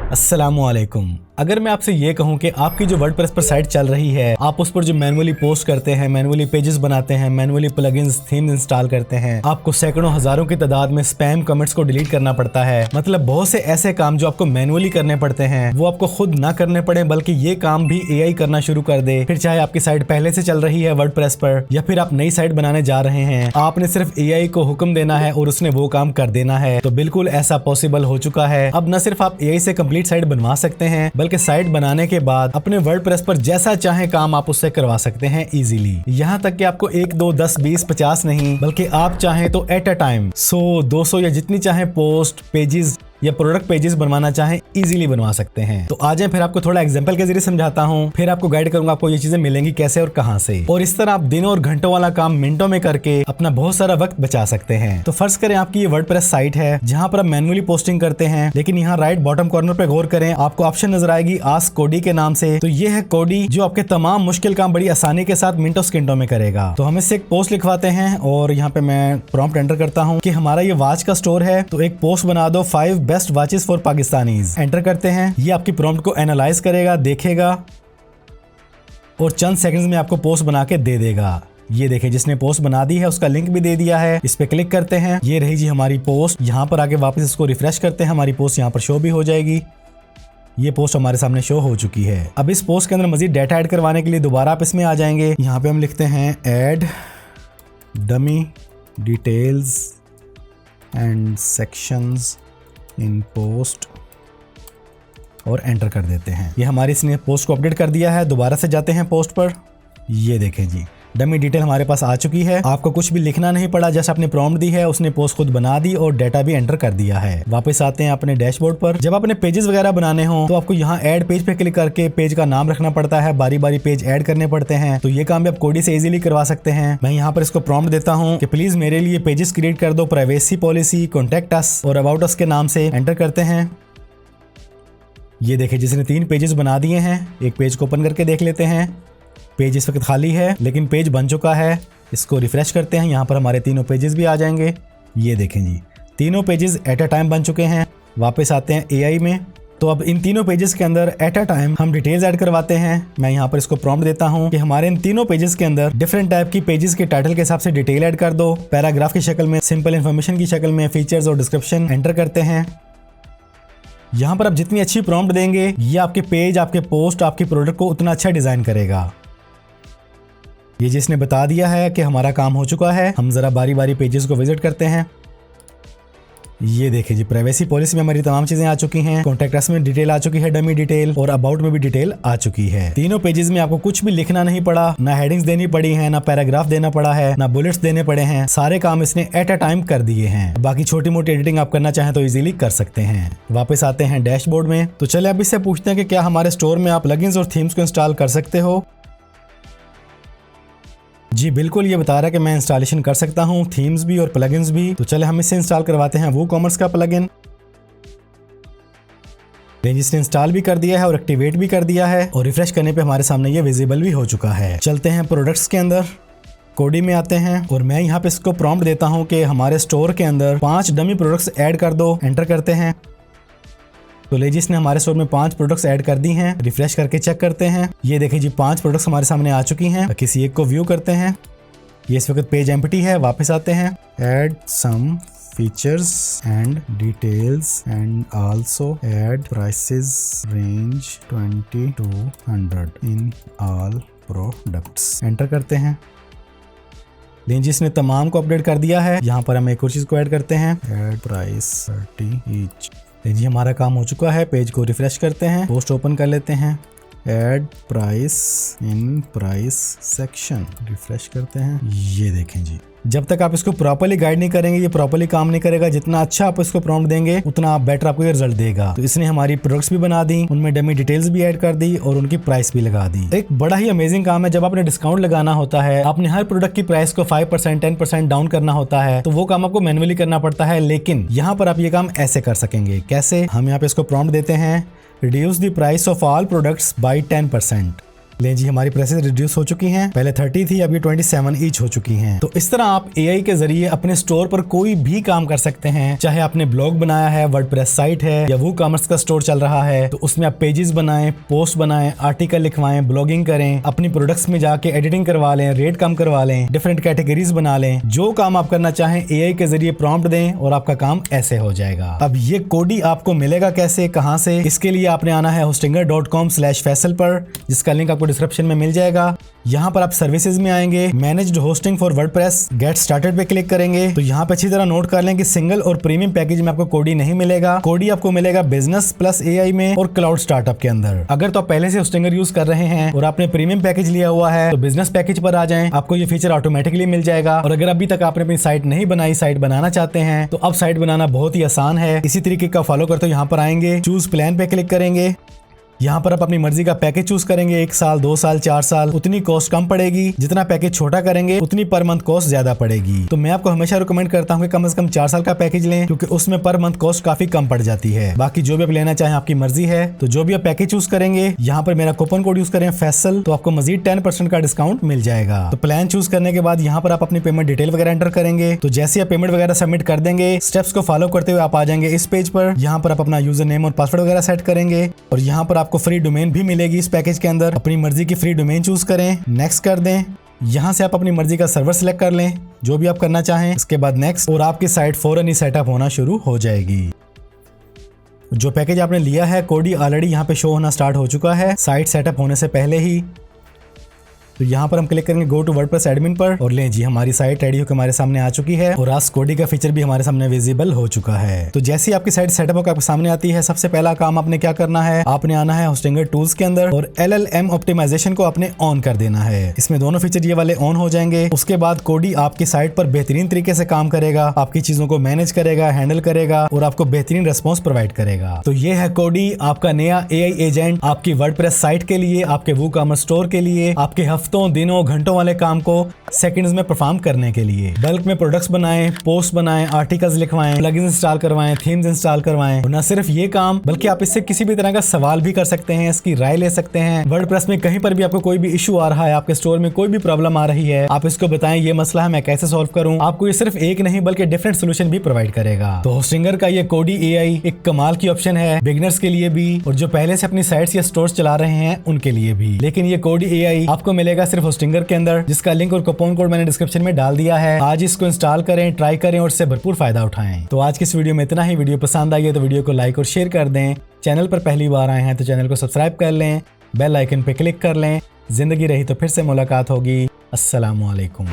अस्सलामुअलैकुम। अगर मैं आपसे ये कहूं कि आपकी जो वर्डप्रेस पर साइट चल रही है, आप उस पर जो मैनुअली पोस्ट करते हैं, मैनुअली पेजेस बनाते हैं, मैनुअली प्लगइन्स थीम्स इंस्टॉल करते हैं, आपको सैकड़ों हजारों की तादाद में स्पैम कमेंट्स को डिलीट करना पड़ता है। मतलब बहुत से ऐसे काम जो आपको मैनुअली करने पड़ते हैं वो आपको खुद ना करने पड़े, बल्कि ये काम भी एआई करना शुरू कर दे। फिर चाहे आपकी साइट पहले से चल रही है वर्डप्रेस पर या फिर आप नई साइट बनाने जा रहे हैं, आपने सिर्फ एआई को हुक्म देना है और उसने वो काम कर देना है। तो बिल्कुल ऐसा पॉसिबल हो चुका है। अब न सिर्फ आप एआई से कंप्लीट साइट बनवा सकते हैं, बल्कि साइट बनाने के बाद अपने वर्डप्रेस पर जैसा चाहे काम आप उससे करवा सकते हैं इजीली। यहाँ तक कि आपको 1, 2, 10, 20, 50 नहीं, बल्कि आप चाहें तो एट अ टाइम 100, 200 या जितनी चाहे पोस्ट, पेजेस या प्रोडक्ट पेजेस बनवाना चाहें इजीली बनवा सकते हैं। तो आ जाएं फिर आपको थोड़ा एग्जांपल के जरिए समझाता हूं, फिर आपको गाइड करूंगा आपको ये चीजें मिलेंगी कैसे और कहां से, और इस तरह आप दिनों और घंटों वाला काम मिनटों में करके अपना बहुत सारा वक्त बचा सकते हैं। तो फर्ज करें आपकी ये वर्डप्रेस साइट है जहां पर आप मैनुअली पोस्टिंग करते हैं, लेकिन यहाँ राइट बॉटम कॉर्नर पे गौर करें, आपको ऑप्शन नजर आएगी आस्क कोडी के नाम से। तो ये है कोडी जो आपके तमाम मुश्किल काम बड़ी आसानी के साथ मिनटों सेकंडों में करेगा। तो हम इससे एक पोस्ट लिखवाते हैं और यहाँ पे मैं प्रॉम्प्ट एंटर करता हूँ कि हमारा ये वॉच का स्टोर है, तो एक पोस्ट बना दो 5 best watches for Pakistanis. Enter करते हैं। ये आपकी प्रॉम्प्ट को एनालाइज करेगा, देखेगा और चंद सेकंड्स में आपको पोस्ट बना के दे देगा। ये देखें, जिसने पोस्ट बना दी है उसका लिंक भी दे दिया है। इस पे क्लिक करते हैं, ये रही जी हमारी पोस्ट। यहाँ पर आके वापस इसको रिफ्रेश करते हैं, हमारी पोस्ट यहाँ पर शो भी हो जाएगी। ये पोस्ट हमारे सामने शो हो चुकी है। अब इस पोस्ट के अंदर मजीद डाटा ऐड करवाने के लिए दोबारा आप इसमें आ जाएंगे। यहाँ पे हम लिखते हैं add dummy details and sections in post और एंटर कर देते हैं। ये हमारी इसने पोस्ट को अपडेट कर दिया है। दोबारा से जाते हैं पोस्ट पर। ये देखें जी, डमी डिटेल हमारे पास आ चुकी है। आपको कुछ भी लिखना नहीं पड़ा, जैसे आपने प्रॉम्प्ट दी है उसने पोस्ट खुद बना दी और डाटा भी एंटर कर दिया है। वापस आते हैं अपने डैशबोर्ड पर। जब आपने पेजेस वगैरह बनाने हो तो आपको यहाँ ऐड पेज पे क्लिक करके पेज का नाम रखना पड़ता है, बारी बारी पेज ऐड करने पड़ते हैं। तो ये काम भी आप कोडी से इजीली करवा सकते हैं। मैं यहाँ पर इसको प्रॉम्प्ट देता हूँ कि प्लीज मेरे लिए पेजेस क्रिएट कर दो, प्राइवेसी पॉलिसी, कॉन्टेक्ट अस और अबाउट अस के नाम से। एंटर करते हैं। ये देखिए, जिसने 3 पेजेस बना दिए हैं। एक पेज को ओपन करके देख लेते हैं। पेज इस वक्त खाली है, लेकिन पेज बन चुका है। इसको रिफ्रेश करते हैं, यहाँ पर हमारे तीनों पेजेस भी आ जाएंगे। ये देखें जी, तीनों पेजेस एट अ टाइम बन चुके हैं। वापस आते हैं एआई में। तो अब इन तीनों पेजेस के अंदर एट अ टाइम हम डिटेल्स ऐड करवाते हैं। मैं यहाँ पर इसको प्रॉम्प्ट देता हूँ कि हमारे इन तीनों पेजेस के अंदर डिफरेंट टाइप की पेजेस के टाइटल के हिसाब से डिटेल ऐड कर दो, पैराग्राफ की शक्ल में, सिंपल इन्फॉर्मेशन की शक्ल में, फीचर्स और डिस्क्रिप्शन। एंटर करते हैं। यहाँ पर आप जितनी अच्छी प्रॉम्प्ट देंगे, ये आपके पेज, आपके पोस्ट, आपकी प्रोडक्ट को उतना अच्छा डिजाइन करेगा। ये जिसने बता दिया है कि हमारा काम हो चुका है। हम जरा बारी बारी पेजेस को विजिट करते हैं। ये देखिए जी, प्राइवेसी पॉलिसी में हमारी तमाम चीजें आ चुकी हैं। कॉन्टेक्ट अस में डिटेल आ चुकी है, डमी डिटेल, और अबाउट में भी डिटेल आ चुकी है। तीनों पेजेस में आपको कुछ भी लिखना नहीं पड़ा, ना हेडिंग्स देनी पड़ी है, ना पैराग्राफ देना पड़ा है, ना बुलेट्स देने पड़े हैं। सारे काम इसने एट अ टाइम कर दिए हैं। बाकी छोटी मोटी एडिटिंग आप करना चाहें तो इजीली कर सकते हैं। वापस आते हैं डैशबोर्ड में। तो चले अब इससे पूछते हैं कि क्या हमारे स्टोर में आप प्लगइन्स और थीम्स को इंस्टॉल कर सकते हो। जी बिल्कुल, ये बता रहा है कि मैं इंस्टॉलेशन कर सकता हूँ, थीम्स भी और प्लगइन्स भी। तो चले हम इससे इंस्टॉल करवाते हैं वूकॉमर्स का प्लगइन। जिसने इंस्टॉल भी कर दिया है और एक्टिवेट भी कर दिया है, और रिफ्रेश करने पे हमारे सामने ये विजिबल भी हो चुका है। चलते हैं प्रोडक्ट्स के अंदर, कोडी में आते हैं और मैं यहाँ पे इसको प्रॉम्प्ट देता हूँ कि हमारे स्टोर के अंदर 5 डमी प्रोडक्ट्स ऐड कर दो। एंटर करते हैं। तो लेजिस ने हमारे स्टोर में 5 प्रोडक्ट्स ऐड कर दी हैं। रिफ्रेश करके चेक करते हैं। ये देखिए जी, 5 प्रोडक्ट्स हमारे सामने आ चुकी हैं। किसी एक को व्यू करते हैं। ये इस वक्त पेज एम्प्टी है। वापस आते हैं। Add some features and details and also add prices range 20 to 100 in all products. Enter करते हैं। लेंजिस ने तमाम को अपडेट कर दिया है। यहाँ पर हम एक और चीज को ऐड करते हैं, ऐड प्राइस 30 ईच। जी हमारा काम हो चुका है। पेज को रिफ्रेश करते हैं, पोस्ट ओपन कर लेते हैं। Add price in price section, refresh करते हैं। ये देखें जी, जब तक आप इसको प्रॉपर्ली गाइड नहीं करेंगे ये प्रॉपर्ली काम नहीं करेगा। जितना अच्छा आप इसको प्रॉम्प्ट देंगे उतना आप बेटर आपको ये रिजल्ट देगा। तो इसने हमारी प्रोडक्ट्स भी बना दी, उनमें डमी डिटेल्स भी ऐड कर दी और उनकी प्राइस भी लगा दी। एक बड़ा ही अमेजिंग काम है। जब आपने डिस्काउंट लगाना होता है, आपने हर प्रोडक्ट की प्राइस को 5%, 10% डाउन करना होता है, तो वो काम आपको मैनुअली करना पड़ता है। लेकिन यहाँ पर आप ये काम ऐसे कर सकेंगे। कैसे? हम यहाँ पे इसको प्रॉम्प्ट देते हैं, reduce the price of all products by 10%। ले जी हमारी प्राइसेस रिड्यूस हो चुकी हैं, पहले 30 थी, अब ये 27 ईच हो चुकी हैं। तो इस तरह आप एआई के जरिए अपने स्टोर पर कोई भी काम कर सकते हैं। चाहे आपने ब्लॉग बनाया है, वर्डप्रेस साइट है या वो कॉमर्स का स्टोर चल रहा है, तो उसमें आप पेजेस बनाएं, पोस्ट बनाएं, आर्टिकल लिखवाएं, ब्लॉगिंग करें, अपनी प्रोडक्ट्स में जाके एडिटिंग करवा लें, रेट कम करवा लें, डिफरेंट कैटेगरीज बना लें। जो काम आप करना चाहें एआई के जरिए प्रॉम्प्ट दें और आपका काम ऐसे हो जाएगा। अब ये कोडी आपको मिलेगा कैसे, कहां से? इसके लिए आपने आना है hostinger.com/faisal पर, जिसका लिंक आपको डिस्क्रिप्शन में मिल जाएगा। यहाँ पर आप सर्विसेज में आएंगे, managed hosting for WordPress, get started पे क्लिक करेंगे। तो यहाँ पे अच्छी तरह नोट कर लें कि सिंगल और प्रीमियम पैकेज में आपको कोडी नहीं मिलेगा। कोडी आपको मिलेगा बिजनेस प्लस एआई में और क्लाउड स्टार्टअप के अंदर। अगर तो आप पहले से होस्टिंगर यूज कर रहे हैं और आपने प्रीमियम पैकेज लिया हुआ है तो बिजनेस पैकेज पर आ जाएं, आपको ये फीचर ऑटोमेटिकली मिल जाएगा। और अगर अभी तक आपने अपनी साइट नहीं बनाई, साइट बनाना चाहते हैं, तो अब साइट बनाना बहुत ही आसान है। इसी तरीके का फॉलो करते हुए यहाँ पर आएंगे, चूज प्लान पे क्लिक करेंगे। यहाँ पर आप अपनी मर्जी का पैकेज चूज करेंगे, 1 साल, 2 साल, 4 साल, उतनी कॉस्ट कम पड़ेगी। जितना पैकेज छोटा करेंगे उतनी पर मंथ कॉस्ट ज्यादा पड़ेगी। तो मैं आपको हमेशा रिकमेंड करता हूँ कि कम से कम 4 साल का पैकेज लें, क्योंकि उसमें पर मंथ कॉस्ट काफी कम पड़ जाती है। बाकी जो भी आप लेना चाहें आपकी मर्जी है। तो जो भी आप पैकेज चूज करेंगे, यहाँ पर मेरा कूपन कोड यूज करें फैसल, तो आपको मजीद 10% का डिस्काउंट मिल जाएगा। तो प्लान चूज करने के बाद यहाँ पर आप अपनी पेमेंट डिटेल वगैरह एंटर करेंगे। तो जैसे आप पेमेंट वगैरह सबमिट कर देंगे, स्टेप्स को फॉलो करते हुए आप आ जाएंगे इस पेज पर। यहाँ पर आप अपना यूजर नेम और पासवर्ड वगैरह सेट करेंगे और यहाँ पर आपको फ्री डोमेन भी मिलेगी इस पैकेज के अंदर। अपनी मर्जी की फ्री डोमेन चूज करें, नेक्स्ट कर दें। यहां से आप अपनी मर्जी का सर्वर सिलेक्ट कर लें, जो भी आप करना चाहें। इसके बाद नेक्स्ट, और आपकी साइट फौरन ही सेटअप होना शुरू हो जाएगी। जो पैकेज आपने लिया है कोडी ऑलरेडी यहाँ पे शो होना स्टार्ट हो चुका है साइट सेटअप होने से पहले ही। तो यहाँ पर हम क्लिक करेंगे गो टू वर्डप्रेस एडमिन पर और लें जी हमारी साइट रेडी होकर हमारे सामने आ चुकी है और आस्क कोडी का फीचर भी हमारे सामने विजिबल हो चुका है। तो जैसे ही आपकी साइट सेटअप होकर आपके सामने आती है, सबसे पहला काम आपने क्या करना है, आपने आना है होस्टिंगर टूल्स के अंदर और LLM ऑप्टिमाइजेशन को आपने ऑन कर देना है। इसमें दोनों फीचर ये वाले ऑन हो जाएंगे। उसके बाद कोडी आपकी साइट पर बेहतरीन तरीके से काम करेगा, आपकी चीजों को मैनेज करेगा, हैंडल करेगा और आपको बेहतरीन रेस्पॉन्स प्रोवाइड करेगा। तो ये है कोडी, आपका नया AI एजेंट आपकी वर्डप्रेस साइट के लिए, आपके वूकॉमर्स स्टोर के लिए, आपके हफ्तों, दिनों, घंटों वाले काम को सेकंड्स में परफॉर्म करने के लिए। बल्क में प्रोडक्ट्स बनाएं, पोस्ट बनाएं, आर्टिकल्स लिखवाएं, प्लगइन्स इंस्टॉल करवाएं, थीम्स इंस्टॉल करवाएं। और न सिर्फ ये काम, बल्कि आप इससे किसी भी तरह का सवाल भी कर सकते हैं, इसकी राय ले सकते हैं। वर्डप्रेस में कहीं पर भी आपको कोई भी इशू आ रहा है, आपके स्टोर में कोई भी प्रॉब्लम आ रही है, आप इसको बताएं ये मसला है, मैं कैसे सॉल्व करूं। आपको ये सिर्फ एक नहीं बल्कि डिफरेंट सोल्यूशन भी प्रोवाइड करेगा। तो होस्टिंगर का ये कोडी AI एक कमाल की ऑप्शन है, बिगिनर्स के लिए भी और जो पहले से अपनी साइट्स या स्टोर्स चला रहे हैं उनके लिए भी। लेकिन ये कोडी AI आपको मिलेगा सिर्फ होस्टिंगर के अंदर, जिसका लिंक और कूपन कोड मैंने डिस्क्रिप्शन में डाल दिया है। आज इसको इंस्टॉल करें, ट्राई करें और इससे भरपूर फायदा उठाएं। तो आज की इस वीडियो में इतना ही। वीडियो पसंद आई है तो वीडियो को लाइक और शेयर कर दें। चैनल पर पहली बार आए हैं तो चैनल को सब्सक्राइब कर लें, बेल आइकन पे क्लिक कर लें। जिंदगी रही तो फिर से मुलाकात होगी। अस्सलामु अलैकुम।